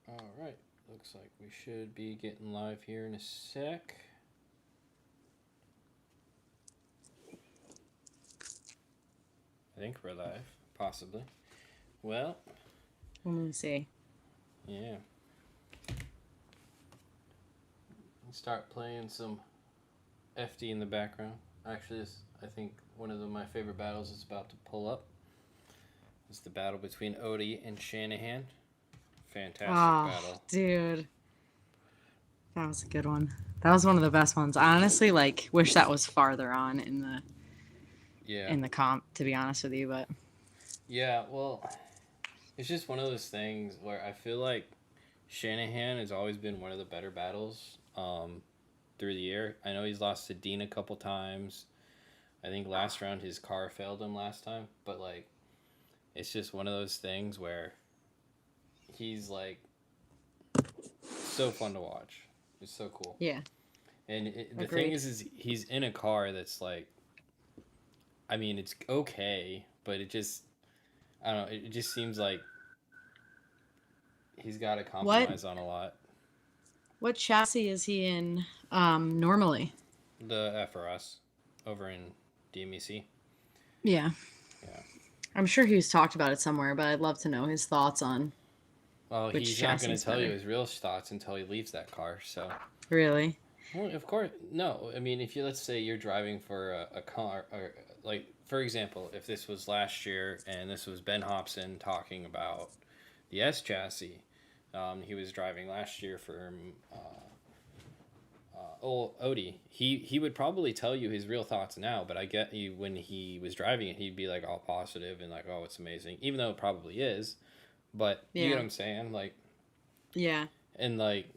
All right. Looks like we should be getting live here in a sec. I think we're live, possibly. Well, Let me see. yeah. Start playing some FD in the background. Actually, this, I think one of my favorite battles is about to pull up. It's the battle between Odie and Shanahan. Fantastic Oh, battle. dude. That was a good one. That was one of the best ones. I honestly wish that was farther on Yeah. in the comp, to be honest with you, but Yeah, well, it's just one of those things where I feel like Shanahan has always been one of the better battles through the year. I know he's lost to Dean a couple times. I think last round his car failed him last time, but like it's just one of those things where he's like so fun to watch. It's so cool. yeah, The thing agreed. is he's in a car that's like, I mean, it's okay, but it just, I don't know, it just seems like he's got to What compromise on a lot. what chassis is he in normally? The FRS over in DMEC. Yeah. Yeah. I'm sure he's talked about it somewhere, but I'd love to know his thoughts on Well, which he's not chassis going to is tell you better. his real thoughts until he leaves that car. So, Really? well, of course, no. I mean, if you let's say you're driving for a car, or like for example, if this was last year and this was Ben Hobson talking about the S chassis, he was driving last year for old Odie. He would probably tell you his real thoughts now, but I get you when he was driving it, he'd be like all positive and like, oh, it's amazing, even though it probably is. But you get Yeah. what I'm saying, like, Yeah. and like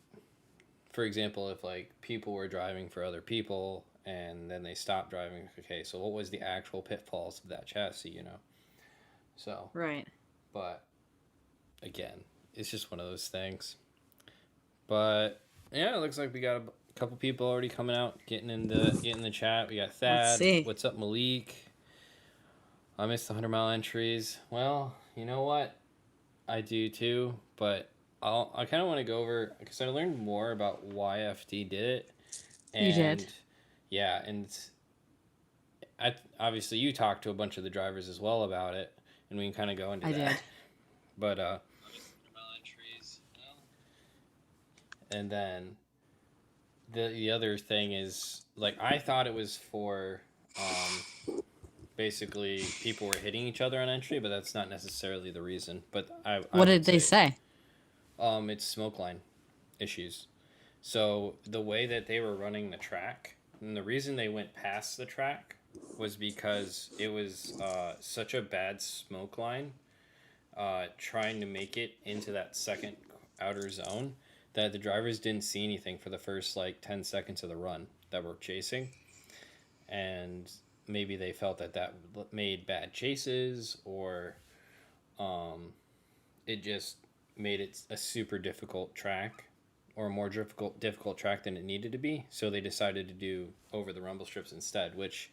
for example, if like people were driving for other people and then they stopped driving, okay, so what was the actual pitfalls of that chassis, you know? So, Right. but again, it's just one of those things. But yeah, it looks like we got a couple people already coming out, getting the chat. We got Let's Thad. see. What's up, Malik? I missed the 100 mile entries. Well, you know what? I do too, but I kind of want to go over because I learned more about why FD did it, You did. and yeah, and obviously you talked to a bunch of the drivers as well about it, and we can kind of go into I that. did. But and then the other thing is like I thought it was for basically people were hitting each other on entry, but that's not necessarily the reason. But I What would did they say say? it's smoke line issues. So the way that they were running the track, and the reason they went past the track was because it was such a bad smoke line trying to make it into that second outer zone that the drivers didn't see anything for the first like 10 seconds of the run that were chasing. And maybe they felt that that made bad chases or it just made it a super difficult track or a more difficult track than it needed to be. So they decided to do over the rumble strips instead, which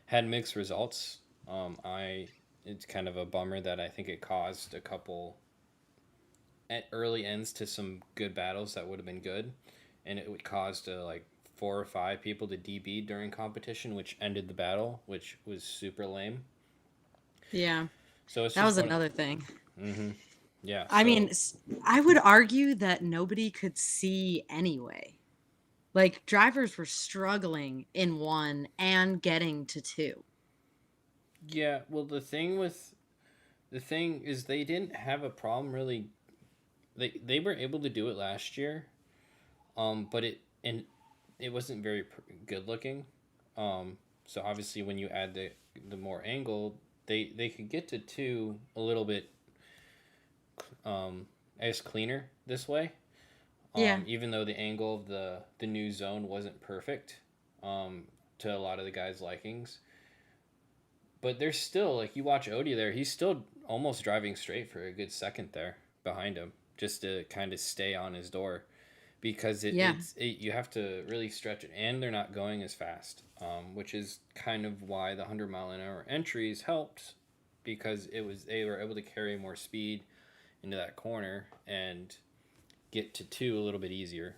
had mixed results. I It's kind of a bummer that I think it caused a couple at early ends to some good battles that would have been good, and it caused like 4 or 5 people to DB during competition, which ended the battle, which was super lame. Yeah. So it's That just was one. another thing. Mm-hmm. Yeah. I mean, So I would argue that nobody could see anyway. Like drivers were struggling in one and getting to two. yeah. Well, the thing is they didn't have a problem really. They were able to do it last year, but it wasn't very good looking. So obviously when you add the more angle, they could get to two a little bit, I guess cleaner this way. Yeah. Even though the angle of the new zone wasn't perfect, to a lot of the guys' likings, but there's still like you watch Odie there, he's still almost driving straight for a good second there behind him just to kind of stay on his door because Yeah. you have to really stretch it, and they're not going as fast, which is kind of why the 100 mile an hour entries helped because they were able to carry more speed into that corner, and get to 2 a little bit easier.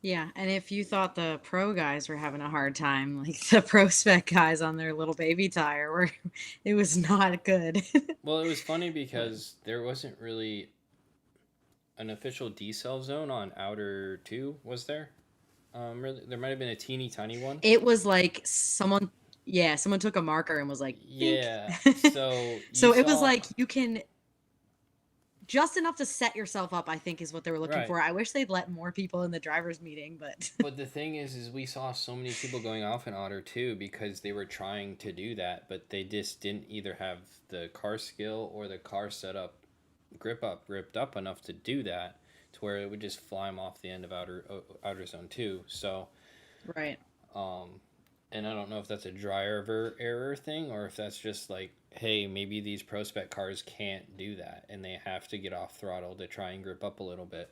Yeah, and if you thought the pro guys were having a hard time, like the pro spec guys on their little baby tire were, it was not good. Well, it was funny But because there wasn't really an official decel zone on outer 2, was there? Really, there might have been a teeny tiny one. it was like someone, yeah, someone took a marker and was like, think. Yeah. So you So it was saw like you can just enough to set yourself up, I think is what they were looking right. for. I wish they'd let more people in the driver's meeting, but But the thing is we saw so many people going off in Otter 2 because they were trying to do that, but they just didn't either have the car skill or the car setup gripped up enough to do that, to where it would just fly them off the end of outer zone 2. So right. um and I don't know if that's a driver error thing or if that's just like, hey, maybe these prospect cars can't do that and they have to get off throttle to try and grip up a little bit.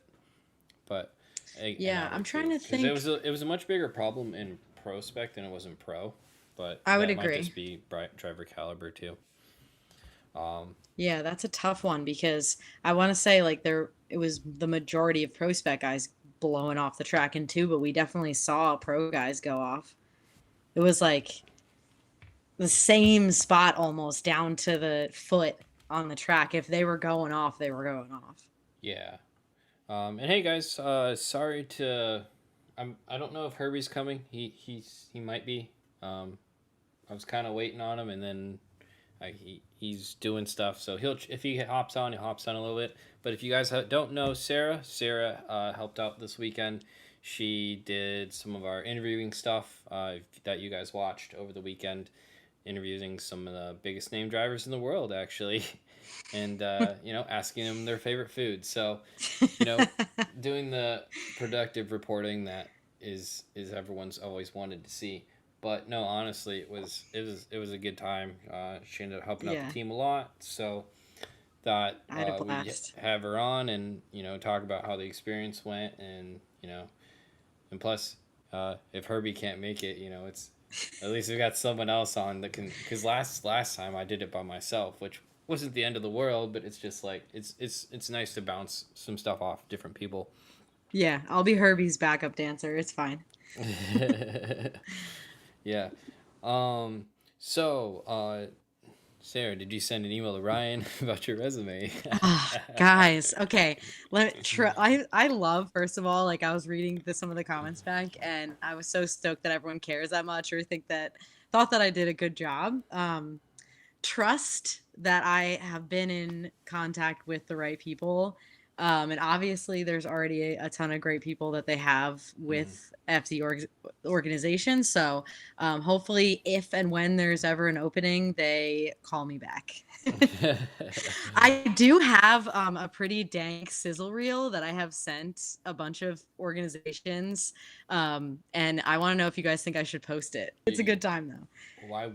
But in Yeah, Otter I'm trying too, to because think. it was a much bigger problem in prospect than it was in pro, but I would that might agree. just be driver caliber too. Um, Yeah, that's a tough one because I want to say like there it was the majority of pro spec guys blowing off the track in two, but we definitely saw pro guys go off. It was like the same spot almost down to the foot on the track. If they were going off, they were going off. yeah. And hey guys, sorry to, I don't know if Herbie's coming. He might be. I was kind of waiting on him, and then he's doing stuff. So he'll if he hops on, he hops on a little bit. But if you guys don't know Sarah helped out this weekend. She did some of our interviewing stuff that you guys watched over the weekend, interviewing some of the biggest name drivers in the world, actually, and asking them their favorite food. So, you know, doing the productive reporting that is everyone's always wanted to see. But no, honestly, it was a good time. She ended up helping out the Yeah, team a lot, so thought I had a we'd blast. have her on and talk about how the experience went, and and plus, if Herbie can't make it, it's at least we got someone else on that can. Because last time I did it by myself, which wasn't the end of the world, but it's just like it's nice to bounce some stuff off different people. Yeah, I'll be Herbie's backup dancer. It's fine. Yeah. So, Sarah, did you send an email to Ryan about your resume? Ah, guys, okay. Let try. I love first of all, like I was reading some of the comments back, and I was so stoked that everyone cares that much or thought that I did a good job. Trust that I have been in contact with the right people. And obviously, there's already a ton of great people that they have Mhm. with organization. So hopefully, if and when there's ever an opening, they call me back. I do have a pretty dank sizzle reel that I have sent a bunch of organizations. And I want to know if you guys think I should post it. It's a good time, though. Why